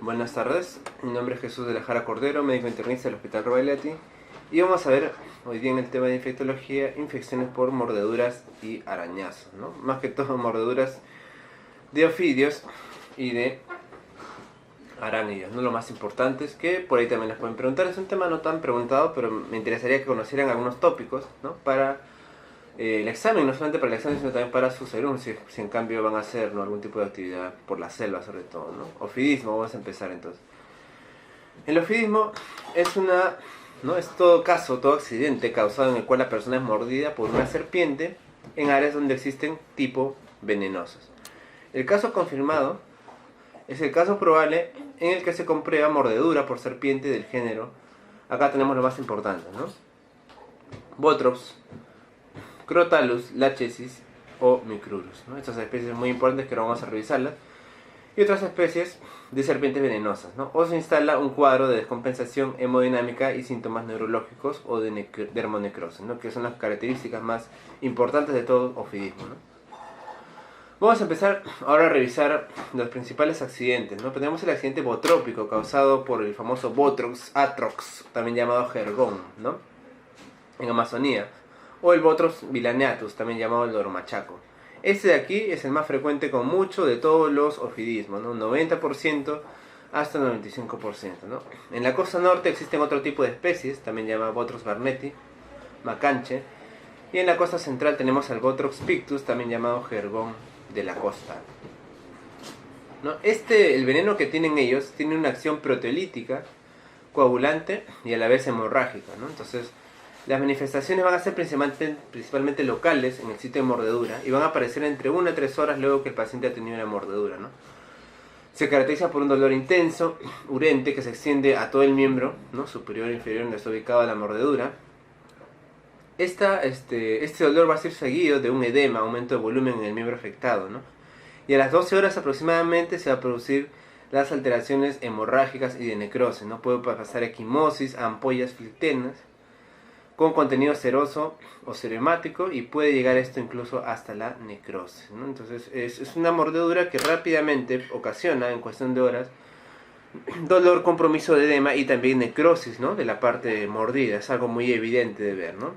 Buenas tardes, mi nombre es Jesús de la Jara Cordero, médico internista del Hospital Robailati, y vamos a ver hoy día en el tema de infectología, infecciones por mordeduras y arañazos, ¿no? Más que todo mordeduras de ofidios y de arácnidos, ¿no? Lo más importantes, que por ahí también les pueden preguntar. Es un tema no tan preguntado, pero me interesaría que conocieran algunos tópicos, ¿no? Para el examen, no solamente para el examen, sino también para su salud, si en cambio van a hacer, ¿no?, algún tipo de actividad por la selva, sobre todo, ¿no? Ofidismo, vamos a empezar entonces. El ofidismo es ¿no?, es todo caso, todo accidente causado en el cual la persona es mordida por una serpiente en áreas donde existen tipos venenosos. El caso confirmado es el caso probable en el que se comprueba mordedura por serpiente del género. Acá tenemos lo más importante, ¿no? Botrops, Crotalus, Lachesis o Micrurus, ¿no? Estas especies muy importantes que ahora vamos a revisarlas. Y otras especies de serpientes venenosas, ¿no? O se instala un cuadro de descompensación hemodinámica y síntomas neurológicos o de dermonecrosis, ¿no?, que son las características más importantes de todo ofidismo, ¿no? Vamos a empezar ahora a revisar los principales accidentes, ¿no? Tenemos el accidente botrópico causado por el famoso Botrops atrox, también llamado jergón, ¿no?, en Amazonía, o el Botrops vilaneatus, también llamado el loromachaco. Este de aquí es el más frecuente con mucho de todos los ofidismos, ¿no? 90% hasta 95%, ¿no? En la costa norte existen otro tipo de especies, también llamada Botrops barnetti, macanche, y en la costa central tenemos al Botrops pictus, también llamado jergón de la costa, ¿no? El veneno que tienen ellos tiene una acción proteolítica, coagulante y a la vez hemorrágica, ¿no? Entonces, las manifestaciones van a ser principalmente locales en el sitio de mordedura y van a aparecer entre 1 a 3 horas luego que el paciente ha tenido una mordedura, ¿no? Se caracteriza por un dolor intenso, urente, que se extiende a todo el miembro, ¿no?, superior e inferior donde está ubicada la mordedura. Este dolor va a ser seguido de un edema, aumento de volumen en el miembro afectado, ¿no? Y a las 12 horas aproximadamente se va a producir las alteraciones hemorrágicas y de necrosis, ¿no? Puede pasar equimosis, ampollas flictenas con contenido seroso o seremático, y puede llegar esto incluso hasta la necrosis, ¿no? Entonces es una mordedura que rápidamente ocasiona, en cuestión de horas, dolor, compromiso de edema y también necrosis, ¿no?, de la parte mordida. Es algo muy evidente de ver, ¿no?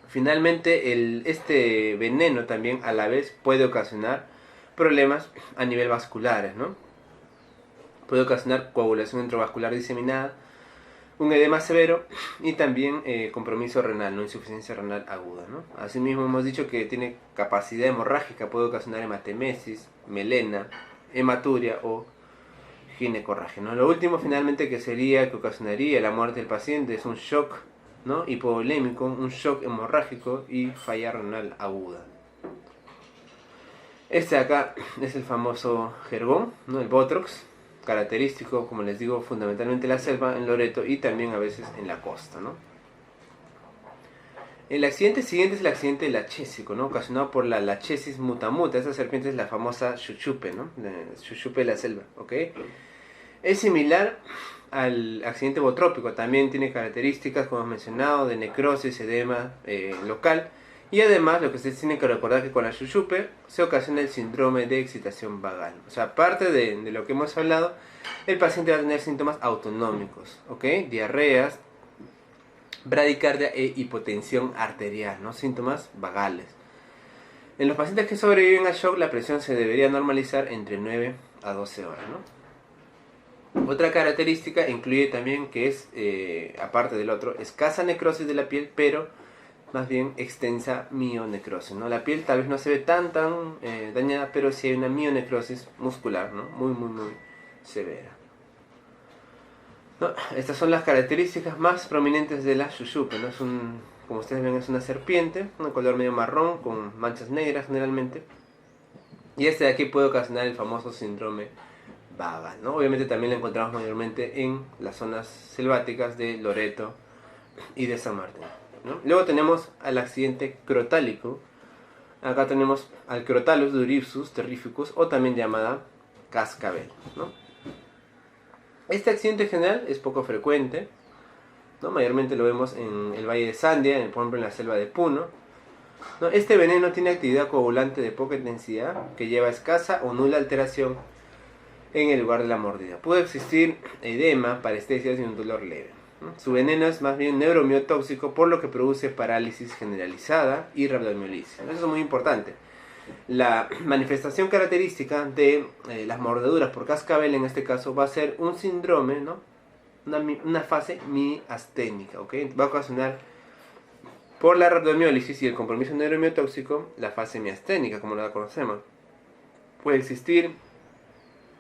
Finalmente, este veneno también a la vez puede ocasionar problemas a nivel vasculares, ¿no? Puede ocasionar coagulación intravascular diseminada, un edema severo y también compromiso renal, ¿no?, insuficiencia renal aguda, ¿no? Asimismo hemos dicho que tiene capacidad hemorrágica, puede ocasionar hematemesis, melena, hematuria o ginecorragia, ¿no? Lo último finalmente que ocasionaría la muerte del paciente es un shock, ¿no?, hipovolémico, un shock hemorrágico y falla renal aguda. Este de acá es el famoso jergón, ¿no?, el Botrops, característico, como les digo, fundamentalmente en la selva, en Loreto y también a veces en la costa, ¿no? El accidente siguiente es el accidente lachésico, ¿no?, ocasionado por la Lachesis mutamuta. Esta serpiente es la famosa chuchupe, ¿no?, chuchupe de la selva, ¿ok? Es similar al accidente botrópico, también tiene características, como hemos mencionado, de necrosis, edema local. Y además, lo que ustedes tienen que recordar es que con la chuchupe se ocasiona el síndrome de excitación vagal. O sea, aparte de lo que hemos hablado, el paciente va a tener síntomas autonómicos, ¿ok? Diarreas, bradicardia e hipotensión arterial, ¿no? Síntomas vagales. En los pacientes que sobreviven al shock, la presión se debería normalizar entre 9 a 12 horas, ¿no? Otra característica incluye también que es, aparte del otro, escasa necrosis de la piel, pero más bien extensa mionecrosis, ¿no? La piel tal vez no se ve tan dañada, pero sí hay una mionecrosis muscular, ¿no?, muy severa, ¿no? Estas son las características más prominentes de la chuchupe, ¿no? Como ustedes ven, es una serpiente, un color medio marrón con manchas negras generalmente, y este de aquí puede ocasionar el famoso síndrome vagal, ¿no? Obviamente también lo encontramos mayormente en las zonas selváticas de Loreto y de San Martín, ¿no? Luego tenemos al accidente crotálico. Acá tenemos al Crotalus duripsus terrificus, o también llamada cascabel, ¿no? Este accidente general es poco frecuente, ¿no? Mayormente lo vemos en el Valle de Sandia, por ejemplo en la selva de Puno. ¿no? Este veneno tiene actividad coagulante de poca intensidad que lleva escasa o nula alteración en el lugar de la mordida. Puede existir edema, parestesias y un dolor leve, ¿no? Su veneno es más bien neuromiotóxico, por lo que produce parálisis generalizada y rabdomiolisis. Eso es muy importante. La manifestación característica de las mordeduras por cascabel en este caso va a ser un síndrome, ¿no? Una fase miasténica, ¿ok? Va a ocasionar por la rabdomiólisis y el compromiso neuromiotóxico la fase miasténica, como la conocemos. Puede existir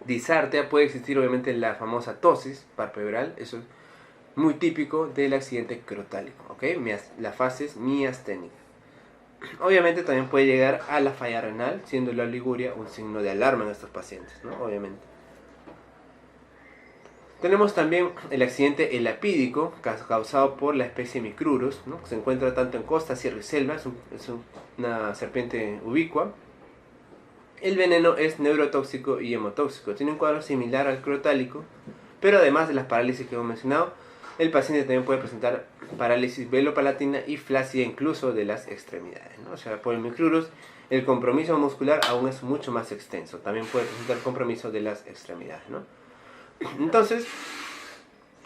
disartea, puede existir obviamente la famosa tosis palpebral, eso es muy típico del accidente crotálico, ¿ok? La fase es miasténica. Obviamente también puede llegar a la falla renal, siendo la oliguria un signo de alarma en estos pacientes, ¿no? Obviamente. Tenemos también el accidente elapídico causado por la especie Micrurus, ¿no? Se encuentra tanto en costa, sierra y selva, es una serpiente ubicua. El veneno es neurotóxico y hemotóxico, tiene un cuadro similar al crotálico, pero además de las parálisis que hemos mencionado, el paciente también puede presentar parálisis velopalatina y flácida incluso de las extremidades, ¿no? O sea, por el Micrurus el compromiso muscular aún es mucho más extenso, también puede presentar compromiso de las extremidades, ¿no? Entonces,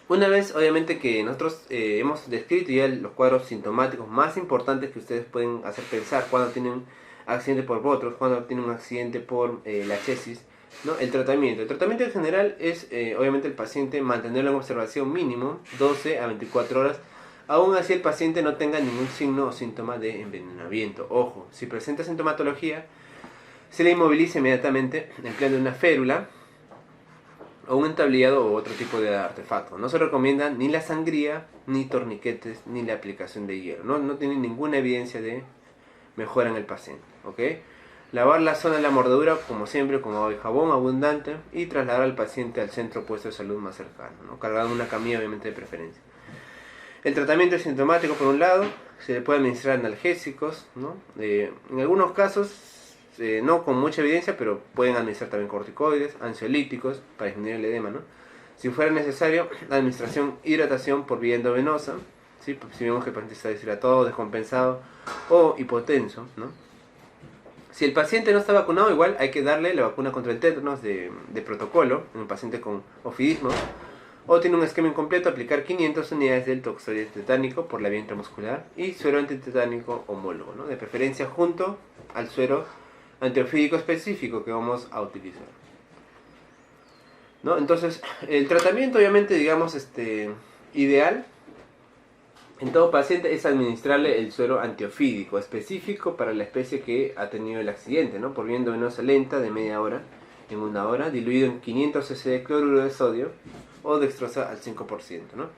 una vez obviamente que nosotros hemos descrito ya los cuadros sintomáticos más importantes que ustedes pueden hacer pensar cuando tienen accidente por Botros, cuando tienen un accidente por la chesis, ¿no? El tratamiento en general es obviamente el paciente mantenerlo en observación mínimo 12 a 24 horas, aún así el paciente no tenga ningún signo o síntoma de envenenamiento. Ojo, si presenta sintomatología, se le inmoviliza inmediatamente empleando una férula o un entablillado o otro tipo de artefacto. No se recomienda ni la sangría, ni torniquetes, ni la aplicación de hielo. No tiene ninguna evidencia de mejora en el paciente, ¿ok? Lavar la zona de la mordedura, como siempre, con agua y jabón abundante, y trasladar al paciente al centro puesto de salud más cercano, ¿no? Cargando una camilla, obviamente, de preferencia. El tratamiento es sintomático, por un lado, se le puede administrar analgésicos, ¿no? En algunos casos, no con mucha evidencia, pero pueden administrar también corticoides, ansiolíticos para disminuir el edema, ¿no? Si fuera necesario, la administración hidratación por vía endovenosa, ¿sí? Si vemos que el paciente está deshidratado, descompensado o hipotenso, ¿no? Si el paciente no está vacunado, igual hay que darle la vacuna contra el tétanos de protocolo en un paciente con ofidismo, o tiene un esquema incompleto, aplicar 500 unidades del toxoide tetánico por la vía intramuscular y suero antitetánico homólogo, ¿no? De preferencia junto al suero antiofídico específico que vamos a utilizar, ¿no? Entonces, el tratamiento obviamente, digamos, ideal en todo paciente es administrarle el suero antiofídico específico para la especie que ha tenido el accidente, ¿no? Por vía endovenosa lenta de media hora en 1 hora, diluido en 500 cc de cloruro de sodio o dextrosa al 5%, ¿no?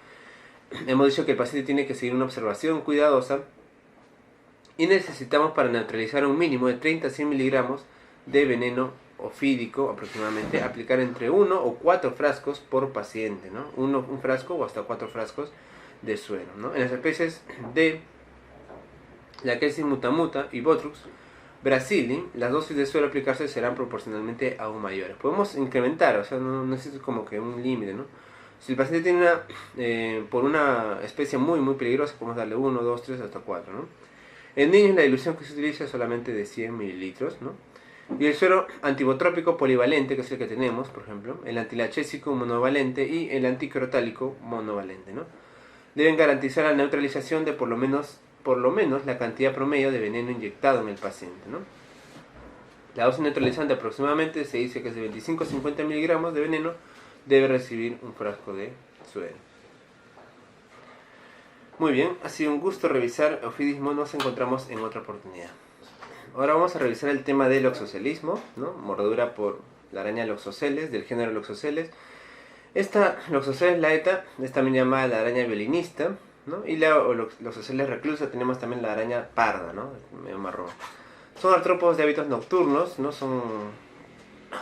Hemos dicho que el paciente tiene que seguir una observación cuidadosa y necesitamos, para neutralizar un mínimo de 30 a 100 miligramos de veneno ofídico aproximadamente, aplicar entre 1 o 4 frascos por paciente, ¿no? Un frasco o hasta 4 frascos de suero, ¿no? En las especies de Lachesis mutamuta y Botrux brasili, las dosis de suero a aplicarse serán proporcionalmente aún mayores. Podemos incrementar, o sea, no existe como que un límite, ¿no? Si el paciente tiene por una especie muy peligrosa, podemos darle 1, 2, 3, hasta 4, ¿no? En niños la dilución que se utiliza es solamente de 100 mililitros, ¿no? Y el suero antibotrópico polivalente, que es el que tenemos, por ejemplo, el antilachésico monovalente y el anticrotálico monovalente, ¿no? Deben garantizar la neutralización de por lo menos la cantidad promedio de veneno inyectado en el paciente, ¿no? La dosis neutralizante aproximadamente se dice que es de 25 a 50 miligramos de veneno, debe recibir un frasco de suero. Muy bien, ha sido un gusto revisar ofidismo, nos encontramos en otra oportunidad. Ahora vamos a revisar el tema del oxocelismo, ¿no? Mordedura por la araña Loxoceles, del género Loxoceles. Esta Loxoceles laeta es también llamada la araña violinista, ¿no? Y la Loxoceles reclusa tenemos también la araña parda, ¿no? Medio marrón. Son artrópodos de hábitos nocturnos, ¿no? Son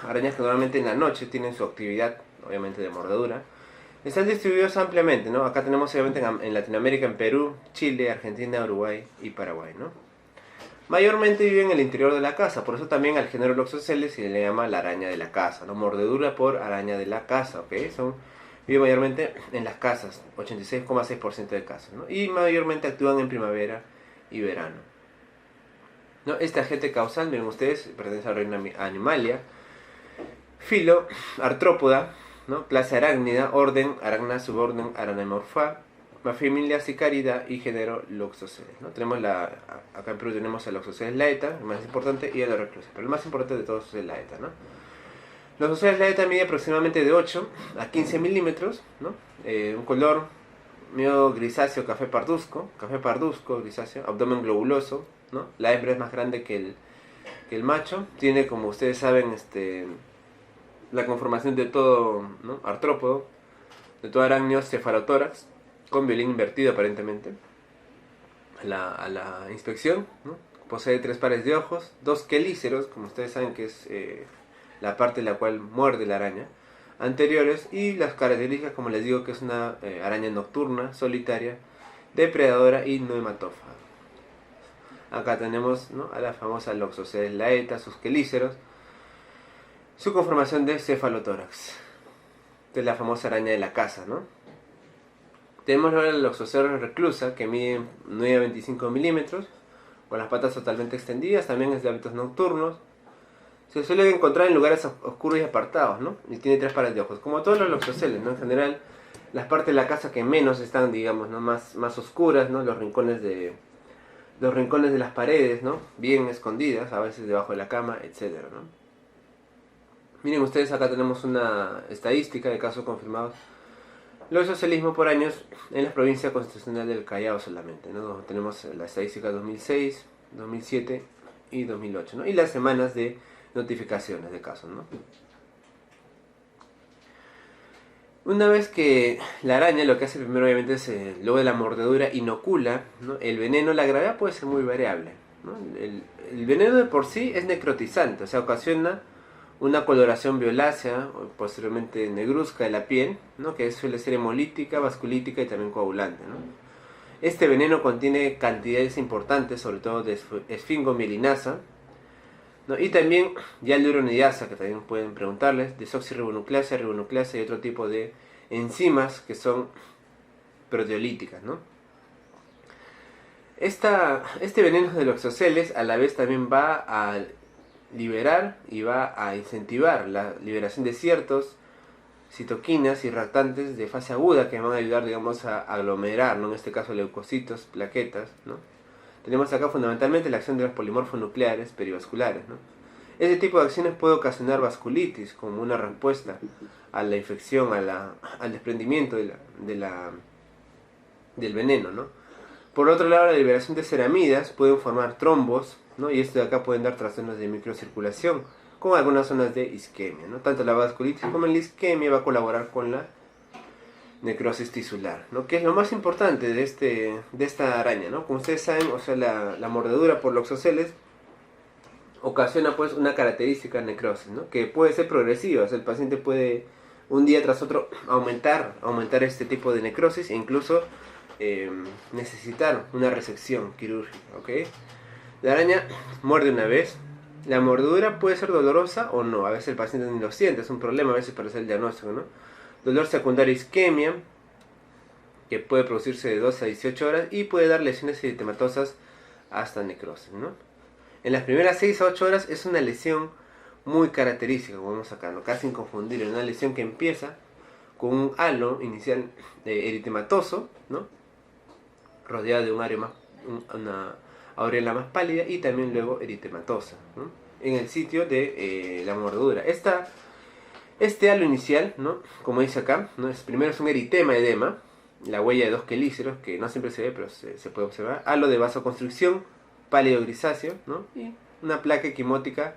arañas que normalmente en la noche tienen su actividad, obviamente, de mordedura. Están distribuidos ampliamente, ¿no? Acá tenemos obviamente en Latinoamérica, en Perú, Chile, Argentina, Uruguay y Paraguay, ¿no? Mayormente viven en el interior de la casa, por eso también al género Loxoceles se le llama la araña de la casa, ¿no? Mordedura por araña de la casa, ¿ok? Viven mayormente en las casas, 86,6% de casos, ¿no? Y mayormente actúan en primavera y verano. ¿no? Este agente causal, miren ustedes, pertenece al reino Animalia. Filo, artrópoda, ¿no? Clase arácnida, orden, aracna, suborden, aranemorfa, familia Sicarida y género Loxoceles, ¿no? Tenemos acá en Perú tenemos a Loxoceles laeta, el más importante, y a la reclusa, pero el más importante de todos es el laeta, ¿no? Loxoceles laeta mide aproximadamente de 8 a 15 milímetros, ¿no? Un color medio grisáceo, café parduzco, grisáceo, abdomen globuloso, ¿no? La hembra es más grande que el macho, tiene, como ustedes saben, la conformación de todo, ¿no? Artrópodo, de todo arácnido, cefalotórax, con violín invertido aparentemente. A la inspección, ¿no? Posee 3 pares de ojos, 2 quelíceros, como ustedes saben que es la parte en la cual muerde la araña, anteriores, y las características, como les digo, que es una araña nocturna, solitaria, depredadora y no hematófaga. Acá tenemos, ¿no? A la famosa Loxoceles laeta, sus quelíceros, su conformación de cefalotórax, que es la famosa araña de la casa, ¿no? Tenemos ahora la Loxoceles reclusa, que mide 9 a 25 milímetros, con las patas totalmente extendidas, también es de hábitos nocturnos. Se suele encontrar en lugares oscuros y apartados, ¿no? Y tiene 3 pares de ojos, como todos los Loxoceles, ¿no? En general, las partes de la casa que menos están, digamos, ¿no? más oscuras, ¿no? Los rincones de las paredes, ¿no? Bien escondidas, a veces debajo de la cama, etcétera, ¿no? Miren ustedes, acá tenemos una estadística de casos confirmados. Loxocelismo por años en la provincia constitucional del Callao solamente, ¿no? Tenemos la estadística 2006, 2007 y 2008, ¿no? Y las semanas de notificaciones de casos, ¿no? Una vez que la araña lo que hace primero obviamente es, luego de la mordedura, inocula, ¿no? El veneno, la gravedad puede ser muy variable, ¿no? El veneno de por sí es necrotizante, o sea, ocasiona una coloración violácea, o posteriormente negruzca de la piel, ¿no? Que suele ser hemolítica, vasculítica y también coagulante, ¿no? Este veneno contiene cantidades importantes, sobre todo de esfingomielinasa, ¿no? Y también hialuronidasa, que también pueden preguntarles, desoxirribonucleasa, ribonucleasa y otro tipo de enzimas que son proteolíticas, ¿no? Este veneno de Loxoceles a la vez también va a liberar y va a incentivar la liberación de ciertos citoquinas irritantes de fase aguda que van a ayudar, digamos, a aglomerar, ¿no? En este caso leucocitos, plaquetas, ¿no? Tenemos acá fundamentalmente la acción de los polimorfos nucleares perivasculares, ¿no? Este tipo de acciones puede ocasionar vasculitis como una respuesta a la infección, al desprendimiento del veneno, ¿no? Por otro lado, la liberación de ceramidas pueden formar trombos, ¿no? Y esto de acá pueden dar trastornos de microcirculación, con algunas zonas de isquemia, ¿no? Tanto la vasculitis como la isquemia va a colaborar con la necrosis tisular, ¿no? Que es lo más importante de esta araña, ¿no? Como ustedes saben, o sea, la mordedura por Loxoceles ocasiona pues una característica de necrosis, ¿no? Que puede ser progresiva, o sea, el paciente puede un día tras otro aumentar este tipo de necrosis e incluso necesitar una resección quirúrgica, ¿ok? La araña muerde una vez. La mordedura puede ser dolorosa o no, a veces el paciente ni lo siente, es un problema a veces para hacer el diagnóstico, ¿no? Dolor secundario isquemia, que puede producirse de 2 a 18 horas y puede dar lesiones eritematosas hasta necrosis, ¿no? En las primeras 6 a 8 horas es una lesión muy característica, como vemos acá, ¿no? Casi inconfundible, una lesión que empieza con un halo inicial eritematoso, ¿no? Rodeado de una aureola más pálida y también luego eritematosa, ¿no? En el sitio de la mordedura. Este halo inicial, ¿no? Como dice acá, ¿no? Primero es un eritema-edema, la huella de 2 quelíceros, que no siempre se ve, pero se puede observar. Halo de vasoconstricción, pálido grisáceo, ¿no? Y una placa equimótica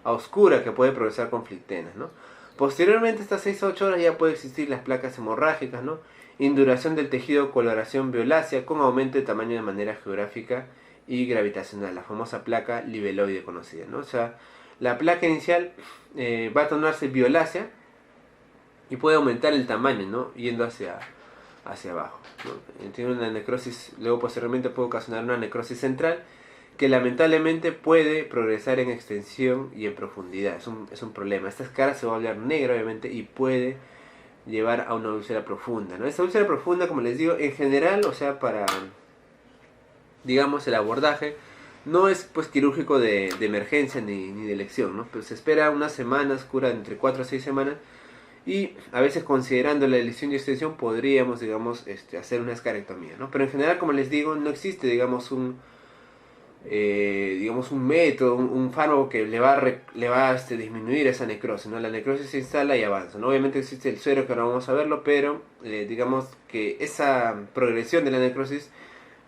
oscura que puede progresar con flictenas, ¿no? Posteriormente, estas 6 a 8 horas ya puede existir las placas hemorrágicas, ¿no? Induración del tejido, coloración violácea con aumento de tamaño de manera geográfica y gravitacional, la famosa placa libeloide conocida, ¿no? O sea, la placa inicial va a tornarse violácea y puede aumentar el tamaño, ¿no? Yendo hacia abajo, ¿no? Tiene una necrosis, luego posteriormente puede ocasionar una necrosis central que lamentablemente puede progresar en extensión y en profundidad. Es un problema. Esta escara se va a volver negra, obviamente, y puede llevar a una úlcera profunda, ¿no? Esta úlcera profunda, como les digo, en general, o sea, para, digamos, el abordaje, No es pues quirúrgico de emergencia ni de elección, ¿no? Pero se espera unas semanas, cura entre 4 a 6 semanas. Y a veces considerando la lesión y extensión podríamos, digamos, hacer una escarectomía, ¿no? Pero en general, como les digo, no existe, digamos, un método, un fármaco que le va a disminuir esa necrosis, ¿no? La necrosis se instala y avanza, ¿no? Obviamente existe el suero que ahora vamos a verlo, pero digamos que esa progresión de la necrosis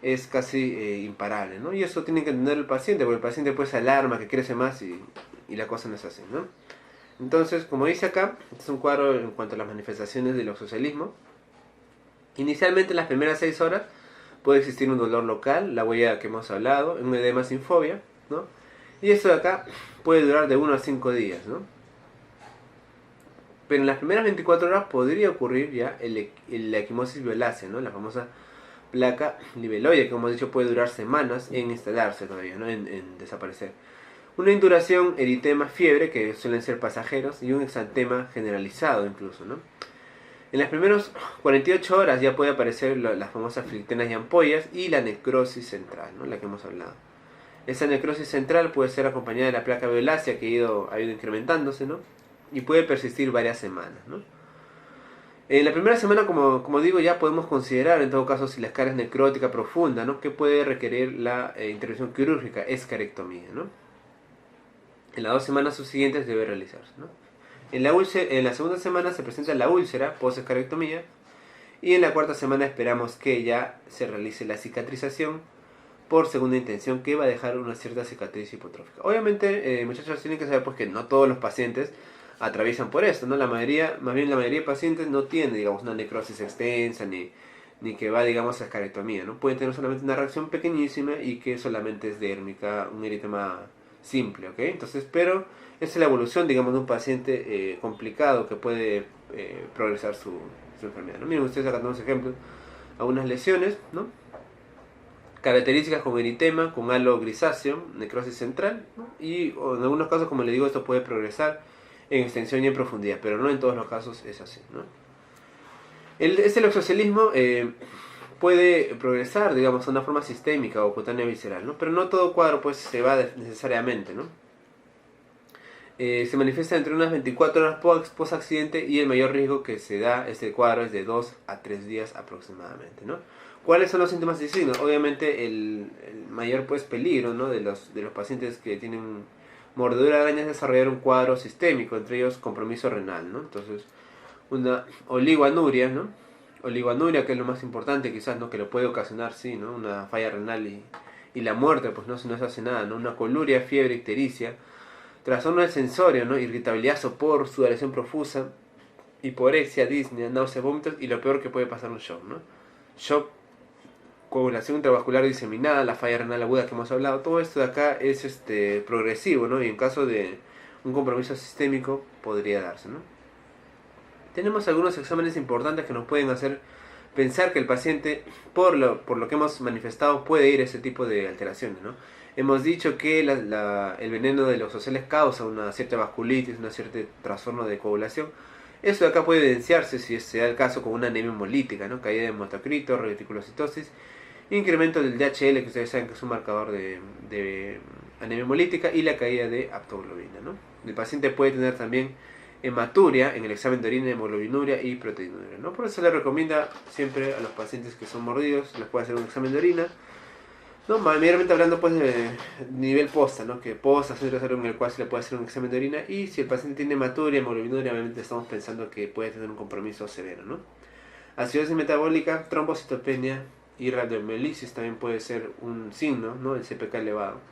es casi imparable, ¿no? Y eso tiene que entender el paciente, porque el paciente pues se alarma que crece más y la cosa no es así, ¿no? Entonces, como dice acá, este es un cuadro en cuanto a las manifestaciones del oxocelismo. Inicialmente en las primeras 6 horas puede existir un dolor local, la huella que hemos hablado, un edema sin fobia, ¿no? Y esto de acá puede durar de 1 a 5 días, ¿no? Pero en las primeras 24 horas podría ocurrir ya la equimosis violácea, ¿no? La famosa placa libeloide, que como hemos dicho puede durar semanas en instalarse todavía, ¿no? En desaparecer. Una induración, eritema, fiebre, que suelen ser pasajeros, y un exantema generalizado incluso, ¿no? En las primeras 48 horas ya puede aparecer las famosas flictenas y ampollas y la necrosis central, ¿no? La que hemos hablado. Esa necrosis central puede ser acompañada de la placa violácea que ha ido incrementándose, ¿no? Y puede persistir varias semanas, ¿no? En la primera semana, como digo, ya podemos considerar en todo caso si la escara es necrótica profunda, ¿no? Que puede requerir la intervención quirúrgica, escarectomía, ¿no? En las 2 semanas subsiguientes debe realizarse, ¿no? En la segunda semana se presenta la úlcera, post-escarectomía, y en la cuarta semana esperamos que ya se realice la cicatrización por segunda intención, que va a dejar una cierta cicatriz hipotrófica. Obviamente, muchachos, tienen que saber pues, que no todos los pacientes atraviesan por esto, ¿no? La mayoría de pacientes no tiene, digamos, una necrosis extensa ni que va, digamos, a escarectomía, ¿no? Pueden tener solamente una reacción pequeñísima y que solamente es dérmica, un eritema simple, ¿ok? Entonces, pero esa es la evolución, digamos, de un paciente complicado que puede progresar su enfermedad, ¿no? Miren ustedes acá tenemos ejemplos, algunas lesiones, ¿no? Características con eritema, con halo grisáceo, necrosis central, ¿no? Y en algunos casos, como les digo, esto puede progresar en extensión y en profundidad, pero no en todos los casos es así, ¿no? El oxocelismo puede progresar, digamos, de una forma sistémica o cutánea visceral, ¿no? Pero no todo cuadro pues se va necesariamente, ¿no? Se manifiesta entre unas 24 horas post accidente y el mayor riesgo que se da este cuadro es de 2 a 3 días aproximadamente, ¿no? ¿Cuáles son los síntomas y signos? Obviamente el mayor pues peligro, ¿no? de los pacientes que tienen mordedura de araña es desarrollar un cuadro sistémico, entre ellos compromiso renal, ¿no? Entonces, una oligoanuria, ¿no? Oligoanuria, que es lo más importante quizás, ¿no? Que lo puede ocasionar, sí, ¿no? Una falla renal y la muerte, pues no, si no se hace nada, ¿no? Una coluria, fiebre, ictericia, trastorno del sensorio, ¿no? Irritabilidad, sopor, sudoración profusa, hiporexia, disnea, náuseas, vómitos y lo peor que puede pasar un shock, ¿no? Shock, coagulación intravascular diseminada, la falla renal aguda que hemos hablado, todo esto de acá es progresivo, ¿no? Y en caso de un compromiso sistémico podría darse, ¿no? Tenemos algunos exámenes importantes que nos pueden hacer pensar que el paciente, por lo que hemos manifestado, puede ir a ese tipo de alteraciones, ¿no? Hemos dicho que el veneno de los oceles causa una cierta vasculitis, un cierto trastorno de coagulación. Esto de acá puede evidenciarse, si se da el caso, con una anemia hemolítica, ¿no? Caída de hematocrito, reticulocitosis, incremento del DHL, que ustedes saben que es un marcador de anemia hemolítica, y la caída de aptoglobina, ¿no? El paciente puede tener también hematuria en el examen de orina, hemoglobinuria y proteinuria, ¿no? Por eso se le recomienda siempre a los pacientes que son mordidos, les puede hacer un examen de orina, ¿no? Mayormente hablando pues de nivel posta, ¿no? Que posta es en el cual se le puede hacer un examen de orina, y si el paciente tiene hematuria, hemoglobinuria, obviamente estamos pensando que puede tener un compromiso severo, ¿no? Acidosis metabólica, trombocitopenia y radiomielitis también puede ser un signo, ¿no? El CPK elevado.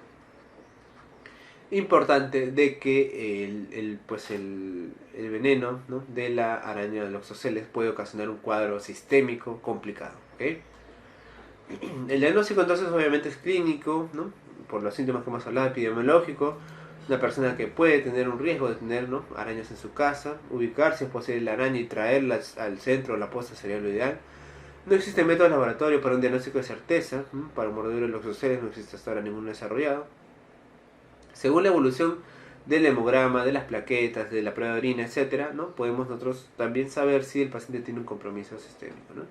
Importante de que el veneno, ¿no? de la araña de los oxoceles puede ocasionar un cuadro sistémico complicado, ¿okay? El diagnóstico entonces obviamente es clínico, ¿no? Por los síntomas que hemos hablado, epidemiológico, una persona que puede tener un riesgo de tener, ¿no? arañas en su casa, ubicarse es posible la araña y traerla al centro o la posta sería lo ideal. No existe método laboratorio para un diagnóstico de certeza, ¿no? Para un mordedura de los oxoceles no existe hasta ahora ninguno desarrollado. Según la evolución del hemograma, de las plaquetas, de la prueba de orina, etcétera, ¿no? Podemos nosotros también saber si el paciente tiene un compromiso sistémico, ¿no?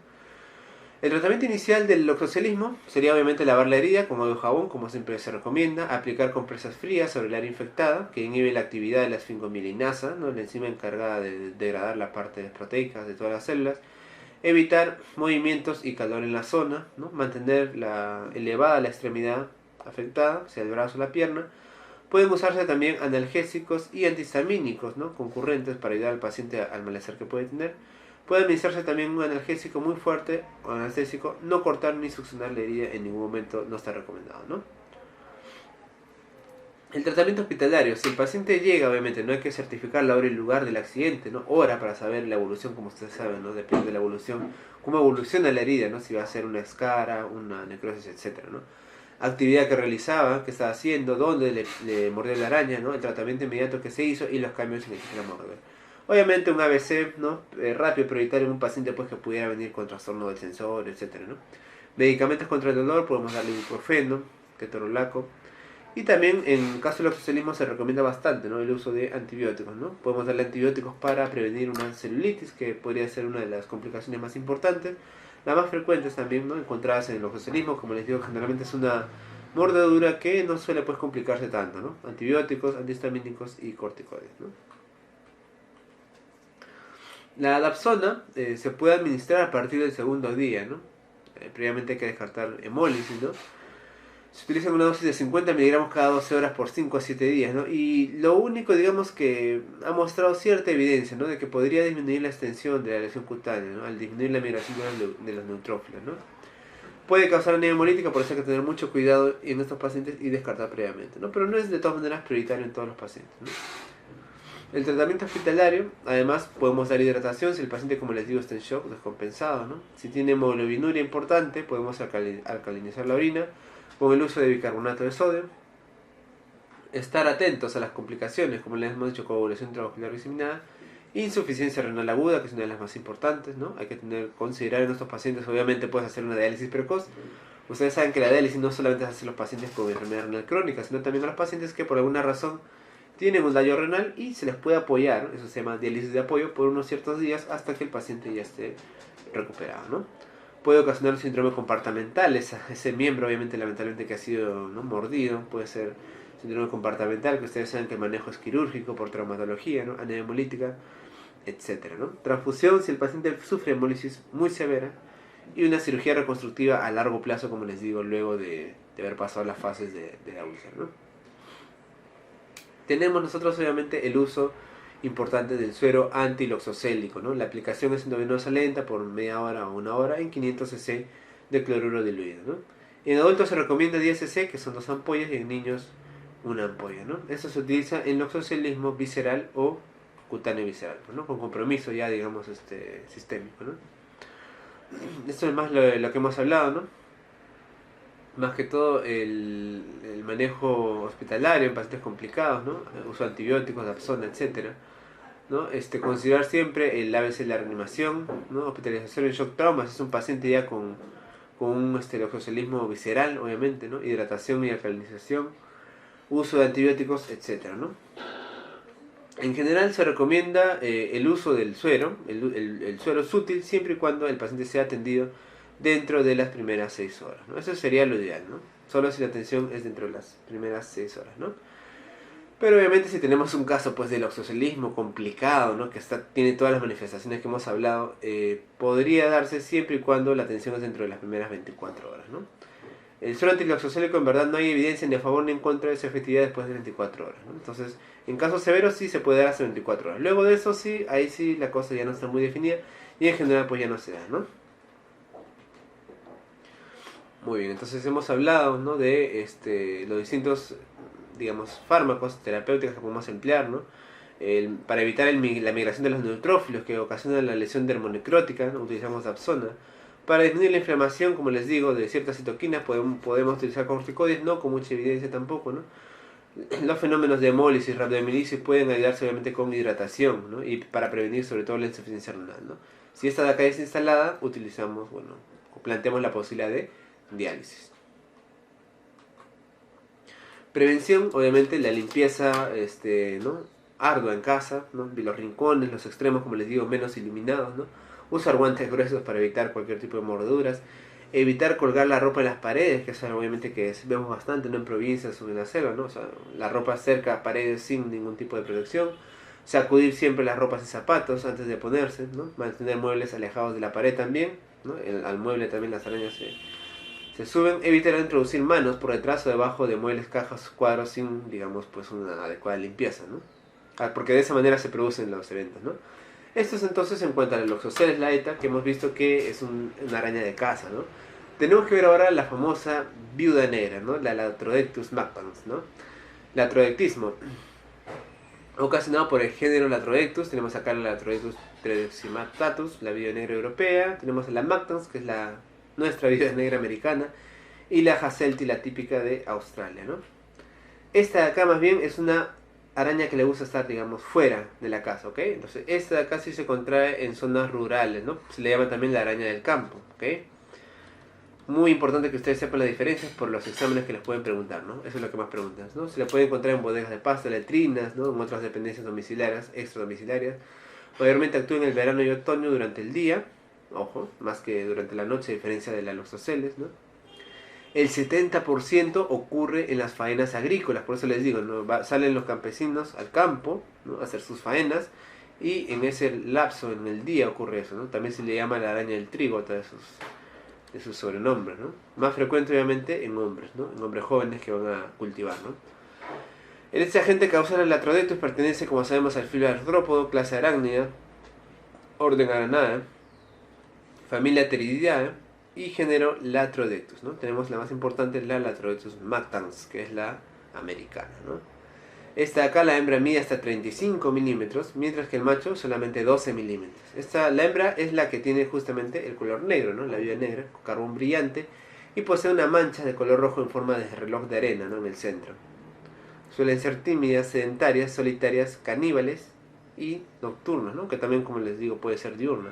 El tratamiento inicial del oxoscelismo sería obviamente lavar la herida con agua y jabón, como siempre se recomienda, aplicar compresas frías sobre el área infectada, que inhibe la actividad de la esfingomilinasa, ¿no? La enzima encargada de degradar la parte proteica de todas las células, evitar movimientos y calor en la zona, ¿no? Mantener elevada la extremidad afectada, sea el brazo o la pierna. Pueden usarse también analgésicos y antihistamínicos, ¿no? Concurrentes para ayudar al paciente al malestar que puede tener. Puede administrarse también un analgésico muy fuerte o anestésico. No cortar ni succionar la herida en ningún momento no está recomendado, ¿no? El tratamiento hospitalario. Si el paciente llega, obviamente no hay que certificar la hora y el lugar del accidente, ¿no? Hora para saber la evolución, como ustedes saben, ¿no? Depende de la evolución, cómo evoluciona la herida, ¿no? Si va a ser una escara, una necrosis, etcétera, ¿no? Actividad que realizaba, que estaba haciendo, dónde le mordió la araña, ¿no? El tratamiento inmediato que se hizo y los cambios en el que se la morder. Obviamente un ABC, ¿no? Rápido, prioritario en un paciente pues, que pudiera venir con trastorno del sensor, etcétera, ¿no? Medicamentos contra el dolor, podemos darle ibuprofeno, ketorolaco. Y también en caso del oxocelismo se recomienda bastante, ¿no? El uso de antibióticos, ¿no? Podemos darle antibióticos para prevenir una celulitis, que podría ser una de las complicaciones más importantes. Las más frecuentes también, ¿no? Encontradas en el oxocelismo, como les digo, generalmente es una mordedura que no suele pues complicarse tanto, ¿no? Antibióticos, antihistamínicos y corticoides, ¿no? La dapsona se puede administrar a partir del segundo día, ¿no? Previamente hay que descartar hemólisis, ¿no? Se utiliza una dosis de 50 miligramos cada 12 horas por 5 a 7 días, ¿no? Y lo único, digamos, que ha mostrado cierta evidencia, ¿no? De que podría disminuir la extensión de la lesión cutánea, ¿no? Al disminuir la migración de los neutrófilos, ¿no? Puede causar anemia hemolítica, por eso hay que tener mucho cuidado en estos pacientes y descartar previamente, ¿no? Pero no es de todas maneras prioritario en todos los pacientes, ¿no? El tratamiento hospitalario, además, podemos dar hidratación si el paciente, como les digo, está en shock, descompensado, ¿no? Si tiene hemoglobinuria importante, podemos alcalinizar la orina con el uso de bicarbonato de sodio. Estar atentos a las complicaciones, como les hemos dicho, coagulación intravascular diseminada, insuficiencia renal aguda, que es una de las más importantes, ¿no? Hay que considerar en estos pacientes, obviamente puedes hacer una diálisis precoz. Ustedes saben que la diálisis no solamente se hace a los pacientes con enfermedad renal crónica, sino también a los pacientes que por alguna razón tienen un daño renal y se les puede apoyar, eso se llama diálisis de apoyo, por unos ciertos días hasta que el paciente ya esté recuperado, ¿no? Puede ocasionar un síndrome compartamental, ese miembro obviamente lamentablemente que ha sido, ¿no? mordido, puede ser síndrome compartamental, que ustedes saben que el manejo es quirúrgico por traumatología, ¿no? Anemia hemolítica, etcétera, ¿no? Transfusión si el paciente sufre hemólisis muy severa y una cirugía reconstructiva a largo plazo, como les digo, luego de haber pasado las fases de la úlcera, ¿no? Tenemos nosotros obviamente el uso importante del suero antiloxocélico, ¿no? La aplicación es endovenosa lenta por media hora o una hora en 500 cc de cloruro diluido, ¿no? En adultos se recomienda 10 cc, que son 2 ampollas, y en niños una ampolla, ¿no? Esto se utiliza en oxocelismo visceral o cutáneo visceral, ¿no? Con compromiso ya, digamos, sistémico, ¿no? Esto es más lo que hemos hablado, ¿no? Más que todo el manejo hospitalario en pacientes complicados, ¿no? Uso de antibióticos, dapsona, etcétera, ¿no? Considerar siempre el ABC de la reanimación, ¿no? Hospitalización en shock trauma, si es un paciente ya con un oxocelismo visceral, obviamente, ¿no? Hidratación y alcalinización, uso de antibióticos, etcétera, ¿no? En general se recomienda el uso del suero, el suero sutil, siempre y cuando el paciente sea atendido dentro de las primeras 6 horas, ¿no? Eso sería lo ideal, ¿no? Solo si la atención es dentro de las primeras 6 horas, ¿no? Pero obviamente si tenemos un caso pues del oxocelismo complicado, ¿no? Que tiene todas las manifestaciones que hemos hablado, podría darse siempre y cuando la atención es dentro de las primeras 24 horas, ¿no? El suero antiloxocélico en verdad no hay evidencia ni a favor ni en contra de su efectividad después de 24 horas, ¿no? Entonces, en casos severos sí se puede dar hasta 24 horas. Luego de eso sí, ahí sí la cosa ya no está muy definida y en general pues ya no se da, ¿no? Muy bien, entonces hemos hablado, ¿no? De los distintos, digamos, fármacos terapéuticos que podemos emplear, ¿no? Para evitar la migración de los neutrófilos que ocasiona la lesión dermonecrótica, ¿no? Utilizamos dapsona. Para disminuir la inflamación, como les digo, de ciertas citoquinas podemos utilizar corticoides, no con mucha evidencia tampoco, ¿no? Los fenómenos de hemólisis, rhabdomiolisis pueden ayudarse obviamente con hidratación, ¿no? Y para prevenir sobre todo la insuficiencia renal, ¿no? Si esta de acá es instalada, utilizamos, bueno, planteamos la posibilidad de diálisis. Prevención, obviamente la limpieza, ¿no? Ardua en casa, ¿no? Los rincones, los extremos, como les digo, menos iluminados, ¿no? Usar guantes gruesos para evitar cualquier tipo de mordeduras. Evitar colgar la ropa en las paredes, que es algo obviamente que vemos bastante, ¿no? En provincias o en la selva, ¿no? O sea, la ropa cerca a paredes sin ningún tipo de protección. Sacudir siempre las ropas y zapatos antes de ponerse, ¿no? Mantener muebles alejados de la pared también, ¿no? Al mueble también las arañas se suben. Evitar introducir manos por detrás o debajo de muebles, cajas, cuadros sin, digamos, pues una adecuada limpieza, ¿no? Porque de esa manera se producen los eventos, ¿no? Esto es entonces en cuanto a la Loxosceles laeta, que hemos visto que es una araña de casa, ¿no? Tenemos que ver ahora la famosa viuda negra, ¿no? La Latrodectus mactans, ¿no? Latrodectismo. Ocasionado por el género Latrodectus, tenemos acá la Latrodectus tredeximastatus, la viuda negra europea, tenemos la mactans, que es nuestra viuda negra americana, y la Hasselti, la típica de Australia, ¿no? Esta de acá más bien es una araña que le gusta estar, digamos, fuera de la casa, ¿ok? Entonces, esta de acá sí se contrae en zonas rurales, ¿no? Se le llama también la araña del campo, ¿ok? Muy importante que ustedes sepan las diferencias por los exámenes que les pueden preguntar, ¿no? Eso es lo que más preguntan, ¿no? Se la puede encontrar en bodegas de pasta, letrinas, ¿no? En otras dependencias domiciliarias, extra domiciliarias. Mayormente actúa en el verano y otoño durante el día, ojo, más que durante la noche, a diferencia de la Loxosceles, ¿no? El 70% ocurre en las faenas agrícolas, por eso les digo, ¿no? Salen los campesinos al campo, ¿no? A hacer sus faenas, y en ese lapso, en el día, ocurre eso, ¿no? También se le llama la araña del trigo, otra de sus sobrenombres, ¿no? Más frecuente, obviamente, en hombres, ¿no? En hombres jóvenes que van a cultivar, ¿no? Este agente causal, el Latrodectus, pertenece, como sabemos, al filo artrópodo, clase arácnida, orden Aranae, familia Pterididae, y género Latrodectus, ¿no? Tenemos la más importante, la Latrodectus mactans, que es la americana, ¿no? Esta de acá, la hembra mide hasta 35 milímetros, mientras que el macho solamente 12 milímetros. La hembra es la que tiene justamente el color negro, ¿no? La viuda negra, con carbón brillante, y posee una mancha de color rojo en forma de reloj de arena, ¿no? En el centro. Suelen ser tímidas, sedentarias, solitarias, caníbales y nocturnas, ¿no? Que también, como les digo, puede ser diurna.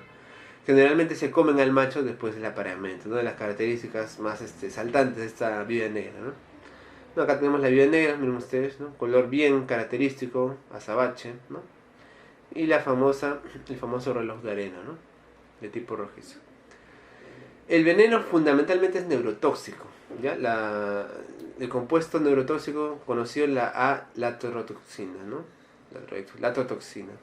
Generalmente se comen al macho después del apareamiento, ¿no? De las características más saltantes de esta viuda negra, ¿no? No, acá tenemos la viuda negra, miren ustedes, ¿no? Color bien característico, azabache, ¿no? Y el famoso reloj de arena, ¿no? De tipo rojizo. El veneno fundamentalmente es neurotóxico, ¿ya? El compuesto neurotóxico conocido es la A-latrotoxina, ¿no? Latrotoxina.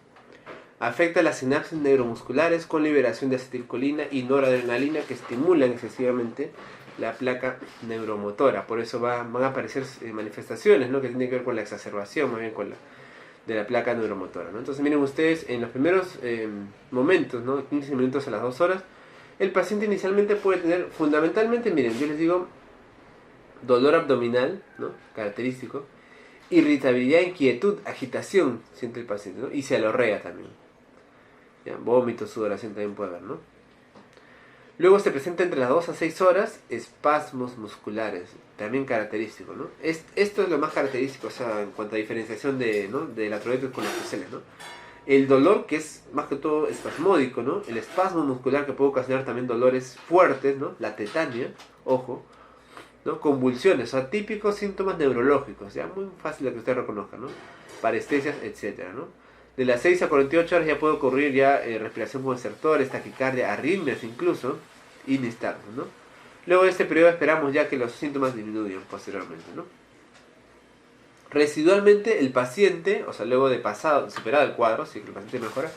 Afecta las sinapsis neuromusculares con liberación de acetilcolina y noradrenalina que estimulan excesivamente la placa neuromotora. Por eso van a aparecer manifestaciones, ¿no? Que tienen que ver con la exacerbación, más bien de la placa neuromotora, ¿no? Entonces miren ustedes, en los primeros momentos, ¿no? 15 minutos a las 2 horas, el paciente inicialmente puede tener, fundamentalmente, miren, yo les digo, dolor abdominal, ¿no? Característico, irritabilidad, inquietud, agitación, siente el paciente, ¿no? Y cialorrea también. ¿Ya? Vómito, sudoración también puede haber, ¿no? Luego se presenta entre las 2 a 6 horas espasmos musculares, también característico, ¿no? Esto es lo más característico, o sea, en cuanto a diferenciación de la Latrodectus con las Loxosceles, ¿no? El dolor, que es más que todo espasmódico, ¿no? El espasmo muscular, que puede ocasionar también dolores fuertes, ¿no? La tetania, ojo, ¿no? Convulsiones, o sea, típicos síntomas neurológicos, ya muy fácil de que usted reconozca, ¿no? Parestesias, etcétera, ¿no? De las 6 a 48 horas ya puede ocurrir ya respiración con estertores, taquicardia, arritmias incluso, y nistagmus, ¿no? Luego de este periodo esperamos ya que los síntomas disminuyan posteriormente, ¿no? Residualmente el paciente, o sea, luego de superado el cuadro, si el paciente mejora,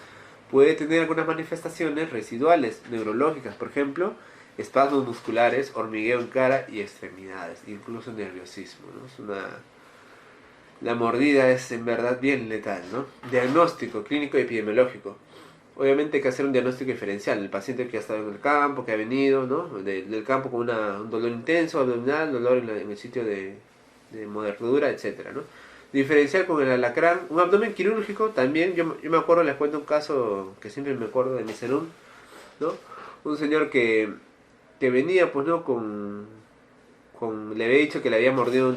puede tener algunas manifestaciones residuales neurológicas, por ejemplo, espasmos musculares, hormigueo en cara y extremidades, incluso nerviosismo, ¿no? La mordida es en verdad bien letal, ¿no? Diagnóstico clínico y epidemiológico. Obviamente hay que hacer un diagnóstico diferencial. El paciente que ha estado en el campo, que ha venido, ¿no? Del campo con un dolor intenso, abdominal, dolor en el sitio de mordedura, etcétera, ¿no? Diferencial con el alacrán. Un abdomen quirúrgico también. Yo me acuerdo, les cuento un caso que siempre me acuerdo de mi salón, ¿no? Un señor que venía, pues, ¿no? Le había dicho que le había mordido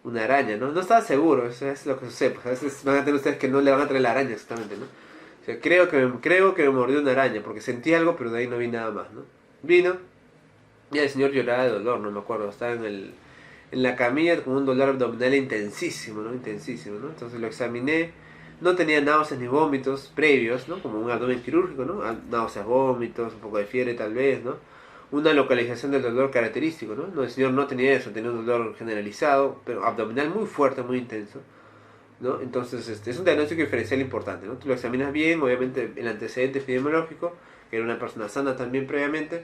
una araña, ¿no? No estaba seguro, eso es lo que sucede. Pues a veces van a tener ustedes que no le van a traer la araña exactamente, ¿no? O sea, creo que me mordió una araña, porque sentí algo, pero de ahí no vi nada más, ¿no? Vino, y el señor lloraba de dolor, no me acuerdo, estaba en la camilla con un dolor abdominal intensísimo, ¿no? Intensísimo, ¿no? Entonces lo examiné, No tenía náuseas ni vómitos previos, ¿no? Como un abdomen quirúrgico, ¿no? Náuseas, vómitos, un poco de fiebre tal vez, ¿no? Una localización del dolor característico, ¿no? No, el señor no tenía eso, tenía un dolor generalizado, pero abdominal muy fuerte, muy intenso, ¿no? Entonces, es un diagnóstico diferencial importante, ¿no? Tú lo examinas bien, obviamente el antecedente epidemiológico, que era una persona sana también previamente,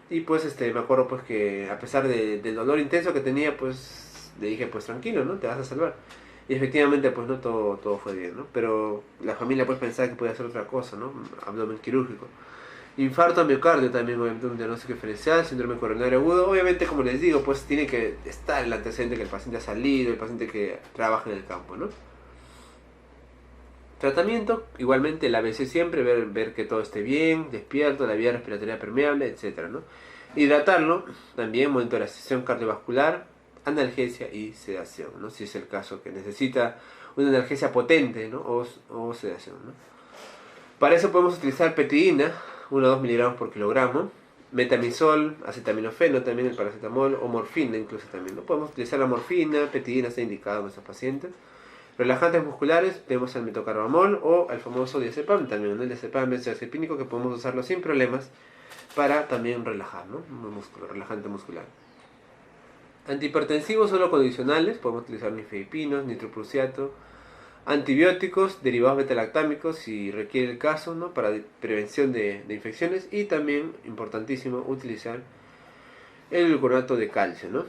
y pues me acuerdo pues que a pesar del dolor intenso que tenía, pues le dije, pues tranquilo, ¿no? Te vas a salvar. Y efectivamente, pues no todo fue bien, ¿no? Pero la familia pues pensaba que podía hacer otra cosa, ¿no? Abdomen quirúrgico. Infarto a miocardio también, obviamente un diagnóstico diferencial, síndrome coronario agudo. Obviamente, como les digo, pues tiene que estar el antecedente que el paciente ha salido, el paciente que trabaja en el campo, ¿no? Tratamiento, igualmente el ABC siempre, ver que todo esté bien, despierto, la vía respiratoria permeable, etcétera, ¿no? Hidratarlo, también monitorización cardiovascular, analgesia y sedación, ¿no? Si es el caso que necesita una analgesia potente, ¿no? O sedación, ¿no? Para eso podemos utilizar petidina, 1 o 2 miligramos por kilogramo, metamizol, acetaminofeno, también el paracetamol, o morfina incluso también, ¿no? Podemos utilizar la morfina, petidina, está indicado en nuestros pacientes. Relajantes musculares, tenemos el metocarbamol o el famoso diazepam también, ¿no? El diazepam benzodiazepínico que podemos usarlo sin problemas para también relajar, ¿no? Un músculo, relajante muscular. Antihipertensivos solo condicionales, podemos utilizar nifedipinos, nitroprusiato, antibióticos, derivados betalactámicos si requiere el caso, ¿no? Para prevención de infecciones, y también, importantísimo, utilizar el gluconato de calcio, ¿no?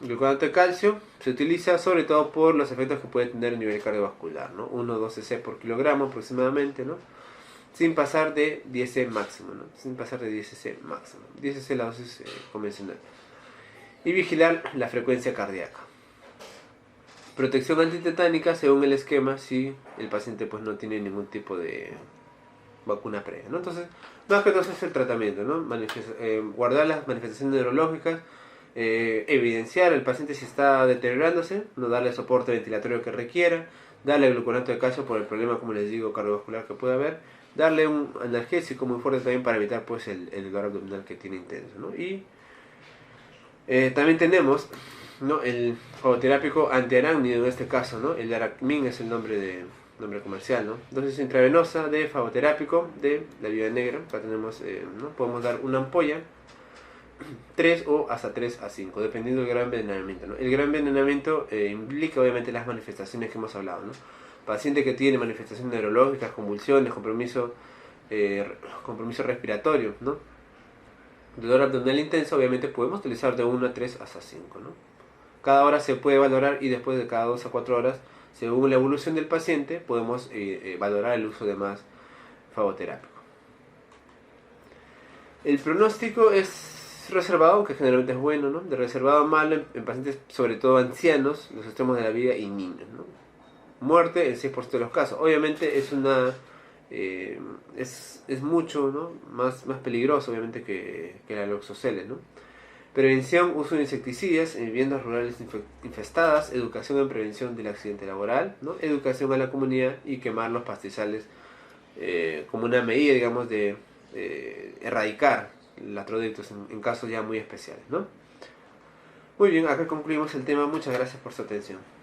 El gluconato de calcio se utiliza sobre todo por los efectos que puede tener a nivel cardiovascular, ¿no? 1-2 cc por kilogramo aproximadamente, ¿no? Sin pasar de 10 cc máximo, ¿no? Sin pasar de 10 cc máximo. 10 cc la dosis convencional. Y vigilar la frecuencia cardíaca. Protección antitetánica según el esquema si el paciente pues no tiene ningún tipo de vacuna previa, ¿no? Entonces, más que todo es el tratamiento, ¿no? Guardar las manifestaciones neurológicas, evidenciar al paciente si está deteriorándose, no darle soporte ventilatorio que requiera, darle gluconato de calcio por el problema, como les digo, cardiovascular que puede haber, darle un analgésico muy fuerte también para evitar pues el dolor abdominal que tiene intenso, ¿no? Y también tenemos, ¿no? El favoterápico antiarácnido en este caso, ¿no? El Aracmin es el nombre comercial, ¿no? Dosis intravenosa de favoterápico de la viuda negra. Acá tenemos, ¿no? Podemos dar una ampolla, 3 o hasta 3 a 5, dependiendo del gran envenenamiento, ¿no? El gran envenenamiento implica obviamente las manifestaciones que hemos hablado, ¿no? Paciente que tiene manifestaciones neurológicas, convulsiones, compromiso respiratorio, ¿no? Dolor abdominal intenso, obviamente podemos utilizar de 1 a 3 hasta 5, ¿no? Cada hora se puede valorar, y después de cada 2 a 4 horas, según la evolución del paciente, podemos valorar el uso de más favoterápico. El pronóstico es reservado, aunque generalmente es bueno, ¿no? De reservado a malo en pacientes, sobre todo ancianos, los extremos de la vida, y niños, ¿no? Muerte en 6% de los casos. Obviamente es es mucho, ¿no? más peligroso obviamente que la loxosceles, ¿no? Prevención, uso de insecticidas en viviendas rurales infestadas, educación en prevención del accidente laboral, ¿no? Educación a la comunidad, y quemar los pastizales como una medida, digamos, de erradicar latrodictos en casos ya muy especiales, ¿no? Muy bien, acá concluimos el tema. Muchas gracias por su atención.